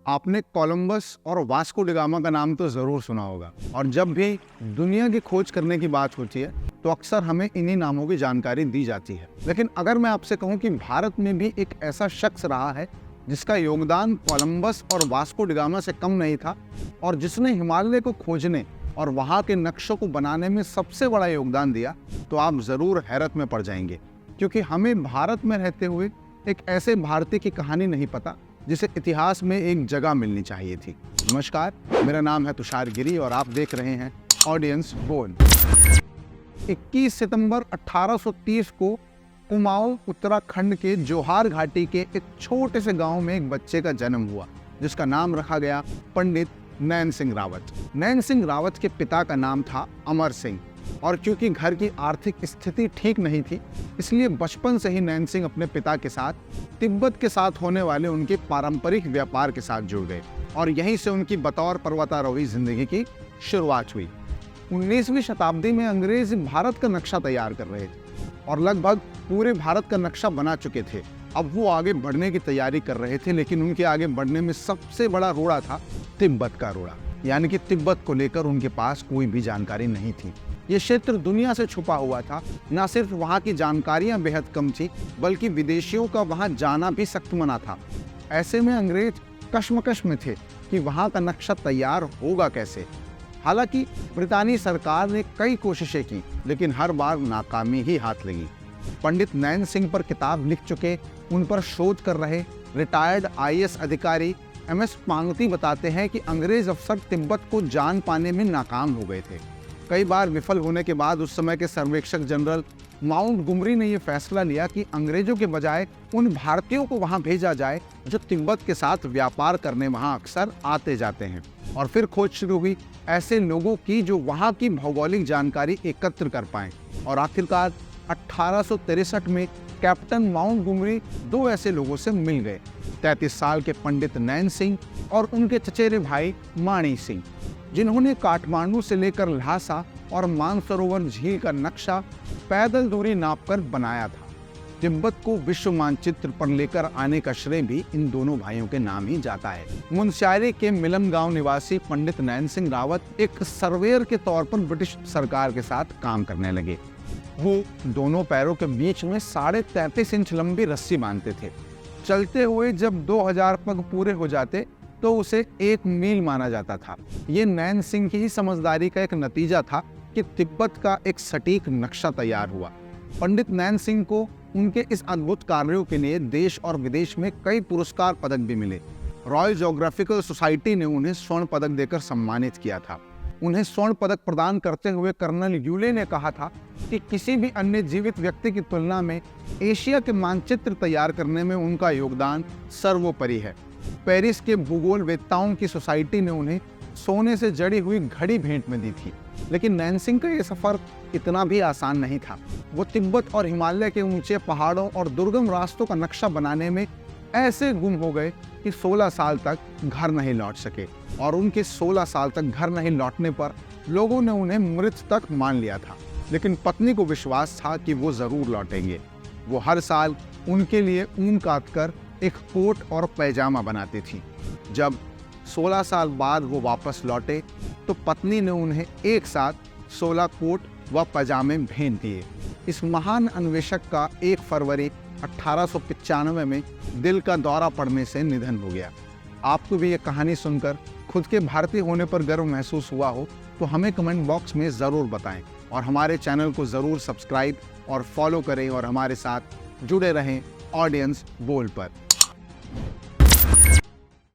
आपने कोलंबस और Vasco D gamma का नाम तो ज़रूर सुना होगा और जब भी दुनिया की खोज करने की बात होती है तो अक्सर हमें इन्हीं नामों की जानकारी दी जाती है। लेकिन अगर मैं आपसे कहूं कि भारत में भी एक ऐसा शख्स रहा है जिसका योगदान कोलंबस और वास्को डी गामा से कम नहीं था और जिसने हिमालय को खोजने और वहाँ के नक्शों को बनाने में सबसे बड़ा योगदान दिया, तो आप ज़रूर हैरत में पड़ जाएंगे, क्योंकि हमें भारत में रहते हुए एक ऐसे भारतीय की कहानी नहीं पता जिसे इतिहास में एक जगह मिलनी चाहिए थी। नमस्कार, मेरा नाम है तुषार गिरी और आप देख रहे हैं ऑडियंस बोल। 21 सितंबर 1830 को कुमाऊं उत्तराखंड के जोहार घाटी के एक छोटे से गांव में एक बच्चे का जन्म हुआ जिसका नाम रखा गया पंडित नैन सिंह रावत। नैन सिंह रावत के पिता का नाम था अमर सिंह और क्योंकि घर की आर्थिक स्थिति ठीक नहीं थी, इसलिए बचपन से ही नैन सिंह अपने पिता के साथ तिब्बत के साथ होने वाले उनके पारंपरिक व्यापार के साथ जुड़ गए और यहीं से उनकी बतौर पर्वतारोही जिंदगी की शुरुआत हुई। 19वीं शताब्दी में अंग्रेज भारत का नक्शा तैयार कर रहे थे और लगभग पूरे भारत का नक्शा बना चुके थे। अब वो आगे बढ़ने की तैयारी कर रहे थे, लेकिन उनके आगे बढ़ने में सबसे बड़ा रोड़ा था तिब्बत का रोड़ा, यानी कि तिब्बत को लेकर उनके पास कोई भी जानकारी नहीं थी। ये क्षेत्र दुनिया से छुपा हुआ था। न सिर्फ वहाँ की जानकारियाँ बेहद कम थी, बल्कि विदेशियों का वहाँ जाना भी सख्त मना था। ऐसे में अंग्रेज कश्मकश में थे कि वहाँ का नक्शा तैयार होगा कैसे। हालांकि ब्रितानी सरकार ने कई कोशिशें की, लेकिन हर बार नाकामी ही हाथ लगी। पंडित नैन सिंह पर किताब लिख चुके, उन पर शोध कर रहे रिटायर्ड IAS अधिकारी MS पांगती बताते हैं कि अंग्रेज अफसर तिब्बत को जान पाने में नाकाम हो गए थे। कई बार विफल होने के बाद उस समय के सर्वेक्षक जनरल माउंट गुमरी ने यह फैसला लिया कि अंग्रेजों के बजाय उन भारतीयों को वहां भेजा जाए जो तिब्बत के साथ व्यापार करने वहां अक्सर आते जाते हैं। और फिर खोज शुरू हुई ऐसे लोगों की जो वहां की भौगोलिक जानकारी एकत्र कर पाएं। और आखिरकार 1863 में कैप्टन माउंट गुमरी दो ऐसे लोगों से मिल गए, 33 साल के पंडित नैन सिंह और उनके चचेरे भाई माणी सिंह, जिन्होंने काठमांडू से लेकर ल्हासा और मानसरोवर झील का नक्शा पैदल दूरी नापकर बनाया था। तिब्बत को विश्व मानचित्र पर लेकर आने का श्रेय भी इन दोनों भाइयों के नाम ही जाता है। मुनस्यारी के मिलम गांव निवासी पंडित नैन सिंह रावत एक सर्वेयर के तौर पर ब्रिटिश सरकार के साथ काम करने लगे। वो दोनों पैरों के बीच में 33.5 इंच लंबी रस्सी बांधते थे। चलते हुए जब 2000 पग पूरे हो जाते तो उसे 1 मील माना जाता था। ये नैन सिंह की ही समझदारी का एक नतीजा था कि तिब्बत का एक सटीक नक्शा तैयार हुआ। पंडित नैन सिंह को उनके इस अद्भुत कार्यों के लिए देश और विदेश में कई पुरस्कार पदक भी मिले। रॉयल ज्योग्राफिकल सोसाइटी ने उन्हें स्वर्ण पदक देकर सम्मानित किया था। उन्हें स्वर्ण पदक प्रदान करते हुए कर्नल यूले ने कहा था कि किसी भी अन्य जीवित व्यक्ति की तुलना में एशिया के मानचित्र तैयार करने में उनका योगदान सर्वोपरि है। पेरिस के भूगोलवेत्ताओं की सोसाइटी ने उन्हें सोने से जड़ी हुई घड़ी भेंट में दी थी। लेकिन नैन सिंह का यह सफर इतना भी आसान नहीं था। वो तिब्बत और हिमालय के ऊंचे पहाड़ों और दुर्गम रास्तों का नक्शा बनाने में ऐसे गुम हो गए कि 16 साल तक घर नहीं लौट सके और उनके 16 साल तक घर नहीं लौटने पर लोगों ने उन्हें मृत तक मान लिया था। लेकिन पत्नी को विश्वास था कि वो जरूर लौटेंगे। वो हर साल उनके लिए ऊन काटकर एक कोट और पैजामा बनाती थी। जब 16 साल बाद वो वापस लौटे तो पत्नी ने उन्हें एक साथ 16 कोट व पैजामे भेंट दिए। इस महान अन्वेषक का 1 फरवरी 1895 में दिल का दौरा पड़ने से निधन हो गया। आपको भी ये कहानी सुनकर खुद के भारतीय होने पर गर्व महसूस हुआ हो तो हमें कमेंट बॉक्स में ज़रूर बताएं और हमारे चैनल को ज़रूर सब्सक्राइब और फॉलो करें और हमारे साथ जुड़े रहें ऑडियंस बोल पर।